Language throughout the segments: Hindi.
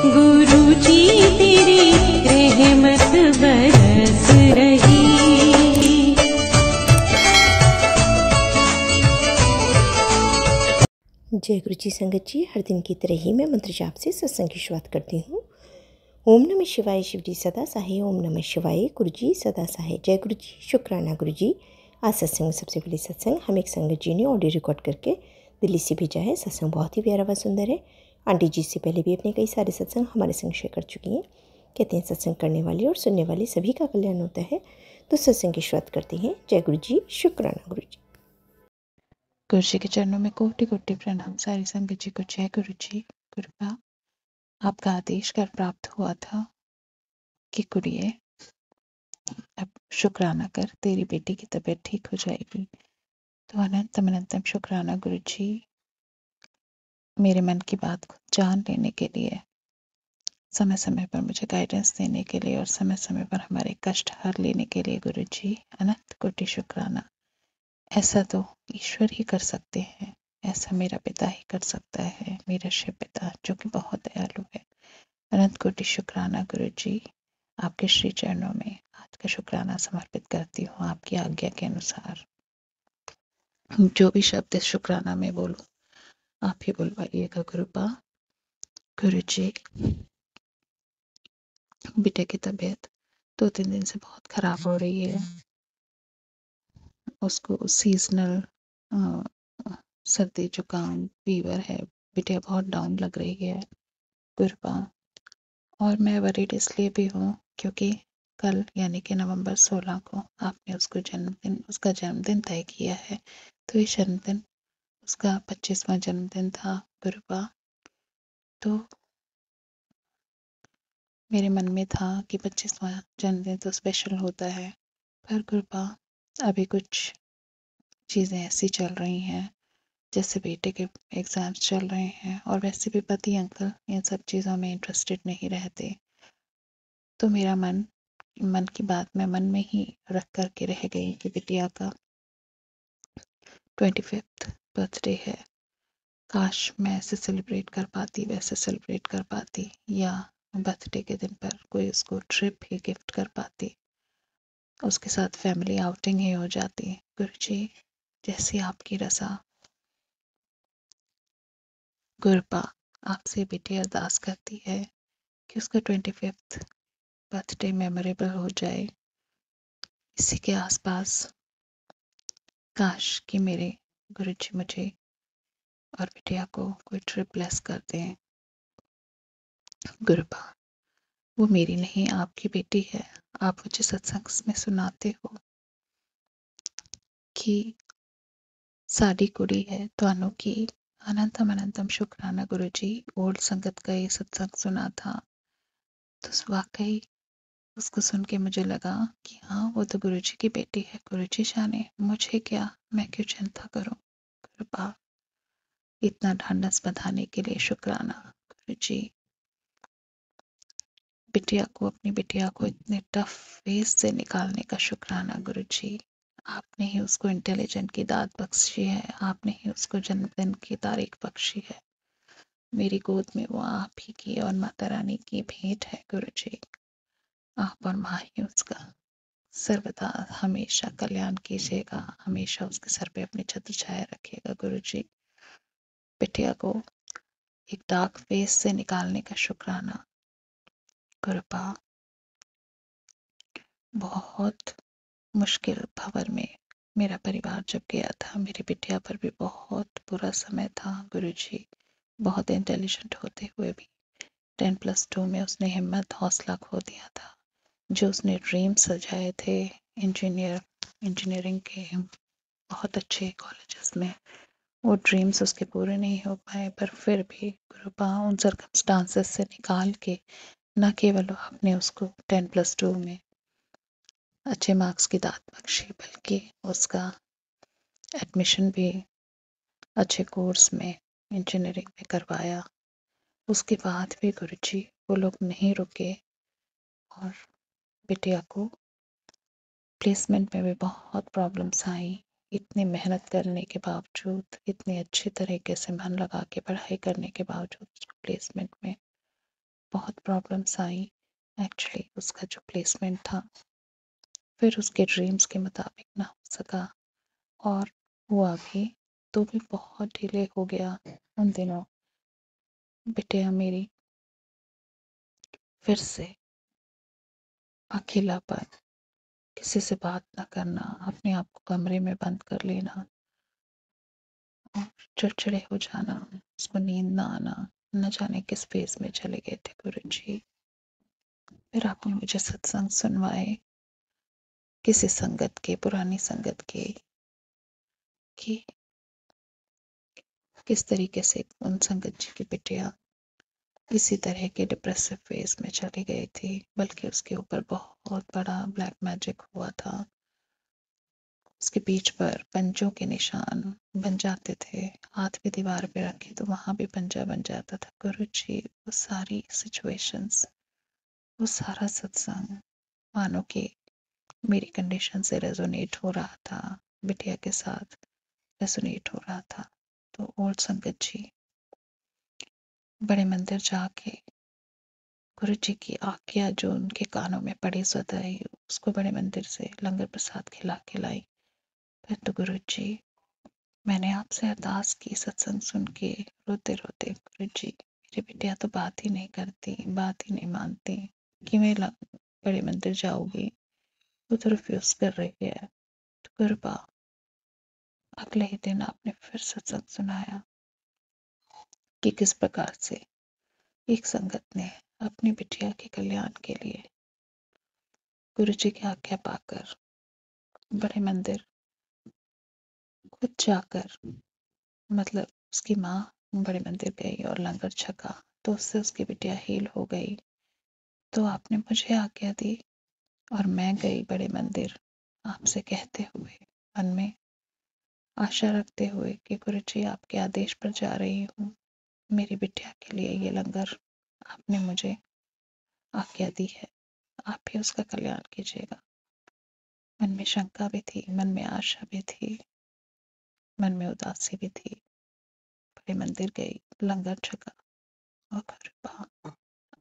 गुरु जी तेरी रहमत बरस रही। जय गुरु जी संगत जी, हर दिन की तरह ही मैं मंत्र जाप से सत्संग की शुरुआत करती हूँ। ओम नमः शिवाय, शिव जी सदा सहाय। ओम नमः शिवाय, गुरु जी सदा सहाय। जय गुरु जी, शुक्राना गुरु जी। आज सत्संग में सबसे पहले सत्संग हम एक संगत जी ने ऑडियो रिकॉर्ड करके दिल्ली से भेजा है। सत्संग बहुत ही प्यारा व सुंदर है। आंटी जी से पहले भी अपने कई सारे सत्संग हमारे संग शेयर कर चुकी हैं। कहते हैं सत्संग करने वाले और सुनने वाले सभी का कल्याण होता है। तो सत्संग की शुरुआत करते हैं। जय गुरु जी, शुक्राना गुरु जी। गुरु जी के चरणों में कोटि कोटि प्रणाम। सारी संगत जी को जय गुरु जी। कृपा आपका आदेश कर प्राप्त हुआ था कि कुड़िए अब शुक्राना कर, तेरी बेटी की तबीयत ठीक हो जाएगी। तो अनंतम शुक्राना गुरु जी, मेरे मन की बात को जान लेने के लिए, समय समय पर मुझे गाइडेंस देने के लिए और समय समय पर हमारे कष्ट हर लेने के लिए गुरु जी अनंत कोटि शुक्राना। ऐसा तो ईश्वर ही कर सकते हैं, ऐसा मेरा पिता ही कर सकता है, मेरा शिव पिता जो कि बहुत दयालु है। अनंत कोटि शुक्राना गुरु जी, आपके श्री चरणों में आज का शुक्राना समर्पित करती हूँ। आपकी आज्ञा के अनुसार जो भी शब्द इस शुक्राना में बोलूं आप ही बुलवाइएगा। कृपा गुरु जी, बेटे की तबीयत 2-3 दिन से बहुत खराब हो रही है। उसको सीजनल सर्दी जुकाम फीवर है। बिटिया बहुत डाउन लग रही है कृपा। और मैं वरीड इसलिए भी हूँ क्योंकि कल यानी कि नवंबर 16 को आपने उसका जन्मदिन तय किया है। तो ये जन्मदिन उसका 25वां जन्मदिन था कृपा। तो मेरे मन में था कि 25वां जन्मदिन तो स्पेशल होता है, पर कृपा अभी कुछ चीज़ें ऐसी चल रही हैं, जैसे बेटे के एग्ज़ाम्स चल रहे हैं और वैसे भी पति अंकल इन सब चीज़ों में इंटरेस्टेड नहीं रहते। तो मेरा मन की बात मैं मन में ही रख कर के रह गई कि बिटिया का 25th बर्थडे है। काश मैं ऐसे सेलिब्रेट कर पाती, वैसे सेलिब्रेट कर पाती, या बर्थडे के दिन पर कोई उसको ट्रिप ही गिफ्ट कर पाती, उसके साथ फैमिली आउटिंग ही हो जाती। गुरुजी जैसी आपकी रज़ा। गुरपा आपसे बेटी अरदास करती है कि उसका 25th बर्थडे मेमोरेबल हो जाए। इसी के आसपास काश कि मेरे गुरुजी मुझे और बिटिया को कोई ट्रिप ब्लेस कर दें। गुरबा वो मेरी नहीं आपकी बेटी है। आप मुझे सत्संग में सुनाते हो कि साडी कुड़ी है तो की। अनंतम शुक्राना गुरुजी। ओल्ड संगत का ये सत्संग सुना था तो वाकई उसको सुन के मुझे लगा कि हाँ वो तो गुरुजी की बेटी है। गुरुजी जाने, मुझे क्या, मैं क्यों चिंता करूं। कृपा इतना ढांढस बंधाने के लिए शुक्राना गुरुजी। अपनी बिटिया को इतने टफ फेज से निकालने का शुक्राना गुरुजी। आपने ही उसको इंटेलिजेंट की दात बख्शी है, आपने ही उसको जन्मदिन की तारीख बख्शी है। मेरी गोद में वो आप ही की और माता रानी की भेंट है गुरुजी। आप और माँ ही उसका सर्वदा हमेशा कल्याण कीजिएगा, हमेशा उसके सर पे अपनी छत्र छाया रखिएगा गुरुजी। बिटिया को एक डार्क फेज से निकालने का शुक्राना। कृपा बहुत मुश्किल भंवर में मेरा परिवार जब गया था, मेरी बिटिया पर भी बहुत बुरा समय था गुरुजी। बहुत इंटेलिजेंट होते हुए भी 10+2 में उसने हिम्मत हौसला खो दिया था। जो उसने ड्रीम सजाए थे इंजीनियरिंग के बहुत अच्छे कॉलेजेस में, वो ड्रीम्स उसके पूरे नहीं हो पाए। पर फिर भी कृपा उन सर्कमस्टांसेस से निकाल के न केवल आपने उसको 10+2 में अच्छे मार्क्स की दात बख्शी, बल्कि उसका एडमिशन भी अच्छे कोर्स में इंजीनियरिंग में करवाया। उसके बाद भी गुरुजी वो लोग नहीं रुके और बिटिया को प्लेसमेंट में भी बहुत प्रॉब्लम्स आई। इतनी मेहनत करने के बावजूद, इतने अच्छे तरीके से मन लगा के पढ़ाई करने के बावजूद प्लेसमेंट में बहुत प्रॉब्लम्स आई। एक्चुअली उसका जो प्लेसमेंट था फिर उसके ड्रीम्स के मुताबिक ना हो सका, और हुआ भी तो भी बहुत डिले हो गया। उन दिनों बिटिया मेरी फिर से अकेलापन, किसी से बात ना करना, अपने आप को कमरे में बंद कर लेना और चिड़चिड़े हो जाना, उसको नींद ना आना, न जाने किस फेज में चले गए थे गुरुजी। फिर आपने मुझे सत्संग सुनवाए किसी संगत के, पुरानी संगत के, कि किस तरीके से उन संगत जी की बिटिया इसी तरह के डिप्रेसिव फेज में चली गई थी, बल्कि उसके ऊपर बहुत बड़ा ब्लैक मैजिक हुआ था। उसके पीठ पर पंजों के निशान बन जाते थे, हाथ भी दीवार पे रखे तो वहां भी पंजा बन जाता था। गुरुजी, वो सारी सिचुएशंस, वो सारा सत्संग मानो कि मेरी कंडीशन से रेजोनेट हो रहा था, बिटिया के साथ रेजोनेट हो रहा था। तो ओल्ड संगत जी बड़े मंदिर जाके गुरुजी की आज्ञा जो उनके कानों में पड़ी स्वतः ही उसको बड़े मंदिर से लंगर प्रसाद खिला के लाई। फिर तो गुरुजी मैंने आपसे अरदास की सत्संग सुन के रोते रोते, गुरुजी मेरी बिटिया तो बात ही नहीं करती, बात ही नहीं मानती, कि मैं बड़े मंदिर जाऊंगी, वो तो रिफ्यूज कर रही है। तो कृपा अगले ही दिन आपने फिर सत्संग सुनाया कि किस प्रकार से एक संगत ने अपनी बिटिया के कल्याण के लिए गुरुजी की आज्ञा पाकर बड़े मंदिर खुद जाकर, मतलब उसकी माँ बड़े मंदिर गई और लंगर छका तो उससे उसकी बिटिया हील हो गई। तो आपने मुझे आज्ञा दी और मैं गई बड़े मंदिर, आपसे कहते हुए, मन में आशा रखते हुए कि गुरुजी आपके आदेश पर जा रही हूँ, मेरी बिटिया के लिए ये लंगर आपने मुझे आज्ञा दी है, आप ही उसका कल्याण कीजिएगा। मन में शंका भी थी, मन में आशा भी थी, मन में उदासी भी थी। बड़े मंदिर गई, लंगर छका और कृपा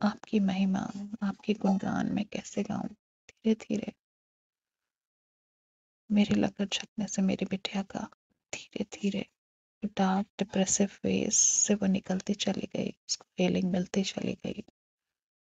आपकी महिमा, आपकी गुणगान मैं कैसे गाऊं। धीरे धीरे मेरे लंगर छकने से मेरी बिटिया का धीरे धीरे डार्क डिप्रेसिव फेज से वो निकलती चली गई, उसको हीलिंग मिलती चली गई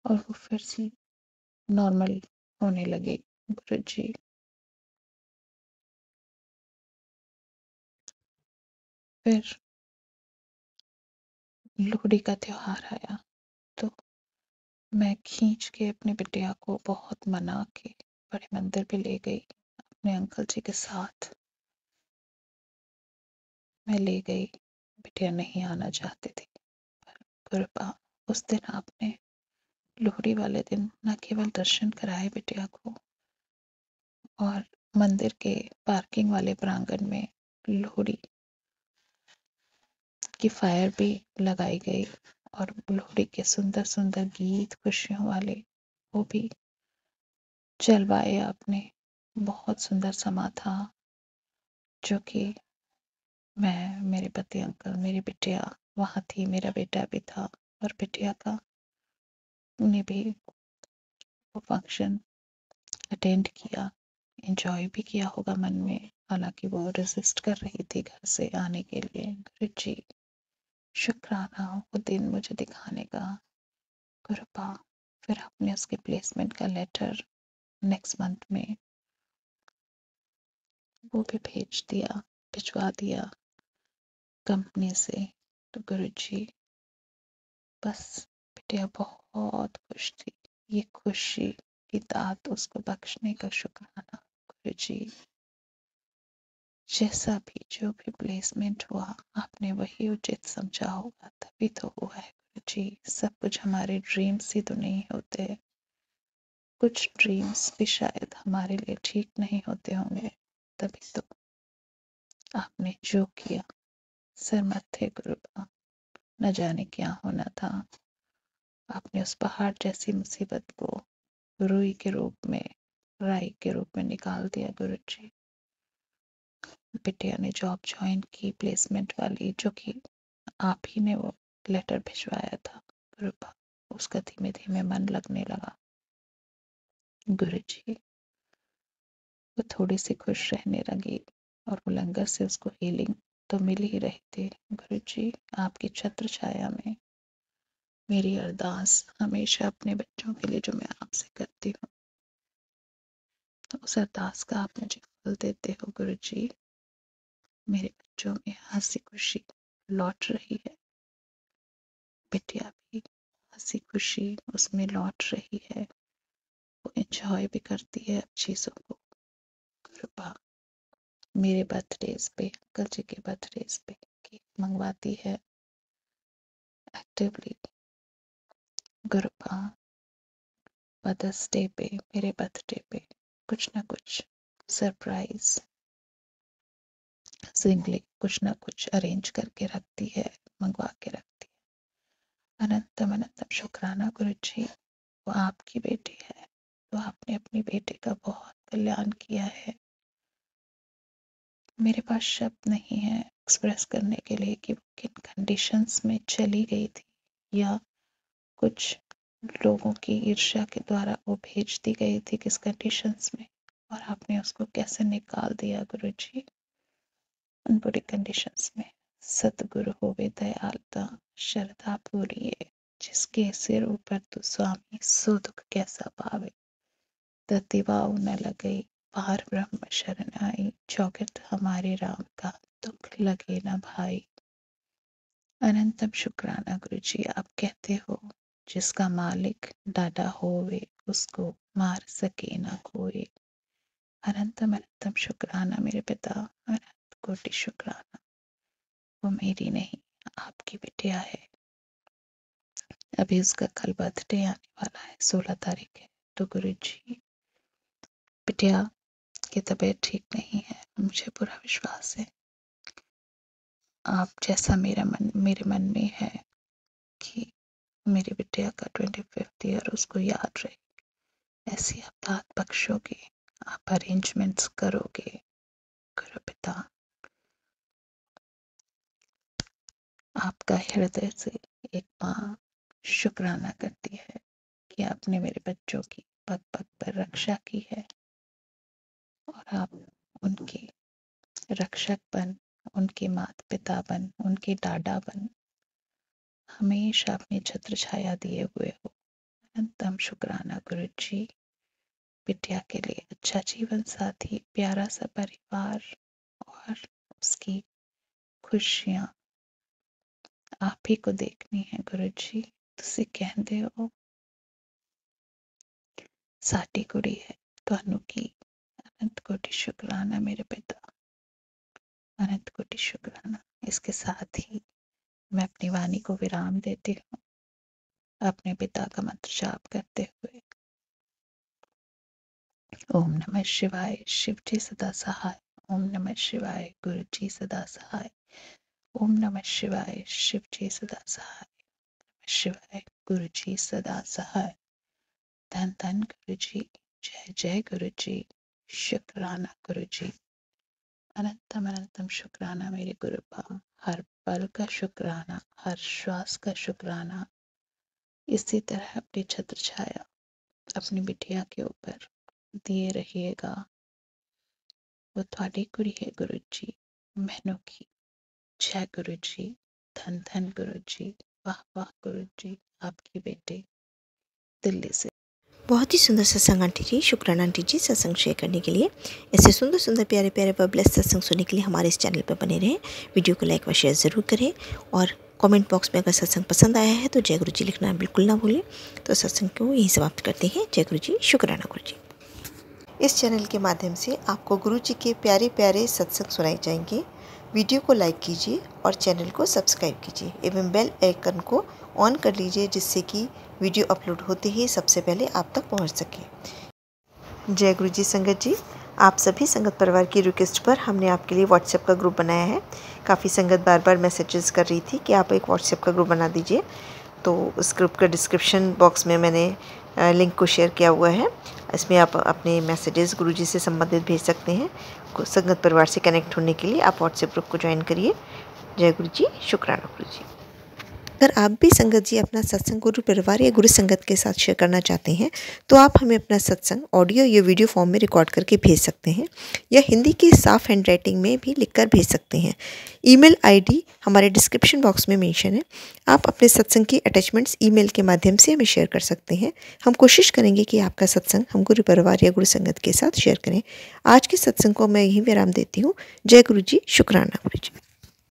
और वो फिर से नॉर्मल होने लगी। गुरुजी फिर लोहड़ी का त्योहार आया तो मैं खींच के अपनी बिटिया को बहुत मना के बड़े मंदिर भी ले गई, अपने अंकल जी के साथ मैं ले गई। बिटिया नहीं आना चाहती थी, पर कृपा उस दिन आपने लोहड़ी वाले दिन न केवल दर्शन कराए बिटिया को, और मंदिर के पार्किंग वाले प्रांगण में लोहड़ी की फायर भी लगाई गई और लोहड़ी के सुंदर सुंदर गीत खुशियों वाले वो भी चलवाए आपने। बहुत सुंदर समा था, जो कि मैं, मेरे पति अंकल, मेरी बिटिया वहाँ थी, मेरा बेटा भी था और बिटिया का ने भी वो फंक्शन अटेंड किया, एंजॉय भी किया होगा मन में, हालांकि वो रेजिस्ट कर रही थी घर से आने के लिए। गुरुजी शुक्राना वो दिन मुझे दिखाने का, कृपा। फिर आपने उसके प्लेसमेंट का लेटर नेक्स्ट मंथ में वो भी भेज दिया, भिजवा दिया कंपनी से। तो गुरुजी बस बिटिया बहुत खुश थी, ये खुशी की दात उसको बख्शने का शुक्राना। गुरुजी जैसा भी जो भी प्लेसमेंट हुआ आपने वही उचित समझा होगा, तभी तो हुआ है गुरुजी। सब कुछ हमारे ड्रीम्स ही तो नहीं होते, कुछ ड्रीम्स भी शायद हमारे लिए ठीक नहीं होते होंगे, तभी तो आपने जो किया सर मत्थे गुरुबा, न जाने क्या होना था। आपने उस पहाड़ जैसी मुसीबत को रुई के रूप में, राई के रूप में निकाल दिया गुरुजी। बिटिया ने जॉब ज्वाइन की प्लेसमेंट वाली, जो कि आप ही ने वो लेटर भिजवाया था, कृपा उसका धीमे धीमे मन लगने लगा। गुरुजी, वो थोड़ी सी खुश रहने लगी और वो लंगर से उसको हीलिंग तो मिल ही रही थी। गुरुजी, आपकी छत्र छाया में मेरी अरदास हमेशा अपने बच्चों के लिए जो मैं आपसे करती हूँ, तो उस अरदास का आप मुझे फल देते हो। गुरुजी, मेरे बच्चों में हंसी खुशी लौट रही है, बिटिया भी हंसी खुशी उसमें लौट रही है, वो एंजॉय भी करती है अब चीज़ों को। कृपा, मेरे बर्थडेज पे, अंकल जी के बर्थडेज पे केक मंगवाती है एक्टिवली। कृपा, मदर्स डे पे, मेरे बर्थडे पे कुछ ना कुछ सरप्राइज सिंगली कुछ ना कुछ अरेंज करके रखती है, मंगवा के रखती है। अनंतम अनंतम शुक्राना गुरुजी, वो आपकी बेटी है तो आपने अपनी बेटी का बहुत कल्याण किया है। मेरे पास शब्द नहीं है एक्सप्रेस करने के लिए कि वो किन कंडीशंस में चली गई थी, या कुछ लोगों की ईर्ष्या के द्वारा वो भेज दी गई थी किस कंडीशंस में, और आपने उसको कैसे निकाल दिया गुरुजी उन बुरी कंडीशंस में। सतगुरु होवे दयालता, श्रद्धा पूरिये, जिसके सिर ऊपर तू स्वामी, सो दुख कैसा पावे। दतिवाऊ न लगई, पार ब्रह्म शरण आई, चौखट हमारे राम का, दुख लगे न भाई। अनंतम शुक्राना गुरुजी, आप कहते हो जिसका मालिक डाडा होवे, उसको मार सके न कोई। अनंतम अनंतम शुक्राना मेरे पिता, अनंत कोटि शुक्राना। वो मेरी नहीं, आपकी बिटिया है। अभी उसका कल बर्थडे आने वाला है, 16 तारीख है। तो गुरुजी, बिटिया की तबीयत ठीक नहीं है, मुझे पूरा विश्वास है। आप जैसा मेरे मन में है कि मेरी बिटिया का 25th ईयर उसको याद रहे, ऐसी आप दात बख्शोगे, आप अरेंजमेंट्स करोगे। गुरु पिता, आपका हृदय से एक माँ शुक्राना करती है कि आपने मेरे बच्चों की पग पग पर रक्षा की है, और आप उनके रक्षक बन, उनके माता पिता बन, उनके डाडा बन, हमेशा अपनी छत्र छाया दिए हुए हो। अनंतम शुक्राना गुरुजी, बिटिया के लिए अच्छा जीवन साथी, प्यारा सा परिवार और उसकी खुशियाँ आप ही को देखनी है गुरुजी। तुसी कहते हो साडी कुड़ी है तुहानू की। अनंत कोटि शुक्राना मेरे पिता, अनंत कोटि शुक्राना। इसके साथ ही मैं अपनी वाणी को विराम देती हूँ, अपने पिता का मंत्र जाप करते हुए। ओम नमः शिवाय, शिव जी सदा सहाय। ओम नमः शिवाय, गुरु जी सदा सहाय। ओम नमः शिवाय, शिव जी सदा सहाय। शिवाय, गुरु जी सदा सहाय। धन धन गुरु जी, जय जय गुरु जी, शुक्राना गुरु जी। अनंतम अनंतम शुक्राना मेरे गुरुपा, हर पल का शुक्राना, हर श्वास का शुक्राना। इसी तरह अपनी छत्र छाया अपनी बिटिया के ऊपर दिए रहिएगा। वो थोड़ी कुड़ी है गुरु जी, मैनू की। जय गुरु जी, धन धन गुरु जी, वाह वाह गुरु जी, आपकी बेटे दिल्ली से। बहुत ही सुंदर सत्संग आंटी जी, शुक्राना आंटी जी सत्संग शेयर करने के लिए। ऐसे सुंदर सुंदर प्यारे प्यारे व ब्लेस्ड सत्संग सुनने के लिए हमारे इस चैनल पर बने रहें। वीडियो को लाइक व शेयर ज़रूर करें, और कमेंट बॉक्स में अगर सत्संग पसंद आया है तो जय गुरु जी लिखना बिल्कुल ना भूलें। तो सत्संग को यहीं समाप्त करते हैं। जय गुरु जी, शुक्राना गुरु जी। इस चैनल के माध्यम से आपको गुरु जी के प्यारे प्यारे सत्संग सुनाए जाएंगे। वीडियो को लाइक कीजिए और चैनल को सब्सक्राइब कीजिए एवं बेल आइकन को ऑन कर लीजिए, जिससे कि वीडियो अपलोड होते ही सबसे पहले आप तक पहुंच सके। जय गुरु जी संगत जी, आप सभी संगत परिवार की रिक्वेस्ट पर हमने आपके लिए व्हाट्सएप का ग्रुप बनाया है। काफ़ी संगत बार बार मैसेजेस कर रही थी कि आप एक व्हाट्सएप का ग्रुप बना दीजिए, तो उस ग्रुप का डिस्क्रिप्शन बॉक्स में मैंने लिंक को शेयर किया हुआ है। इसमें आप अपने मैसेजेस गुरुजी से संबंधित भेज सकते हैं। संगत परिवार से कनेक्ट होने के लिए आप व्हाट्सएप ग्रुप को ज्वाइन करिए। जय गुरु जी, शुक्राना गुरु जी। अगर आप भी संगत जी अपना सत्संग गुरु परिवार या गुरु संगत के साथ शेयर करना चाहते हैं तो आप हमें अपना सत्संग ऑडियो या वीडियो फॉर्म में रिकॉर्ड करके भेज सकते हैं या हिंदी की साफ हैंड राइटिंग में भी लिखकर भेज सकते हैं। ईमेल आईडी हमारे डिस्क्रिप्शन बॉक्स में मेंशन है। आप अपने सत्संग की अटैचमेंट्स ईमेल के माध्यम से हमें शेयर कर सकते हैं। हम कोशिश करेंगे कि आपका सत्संग हम गुरु परिवार या गुरु संगत के साथ शेयर करें। आज के सत्संग को मैं यहीं विराम देती हूँ। जय गुरु जी, शुक्राना गुरु जी।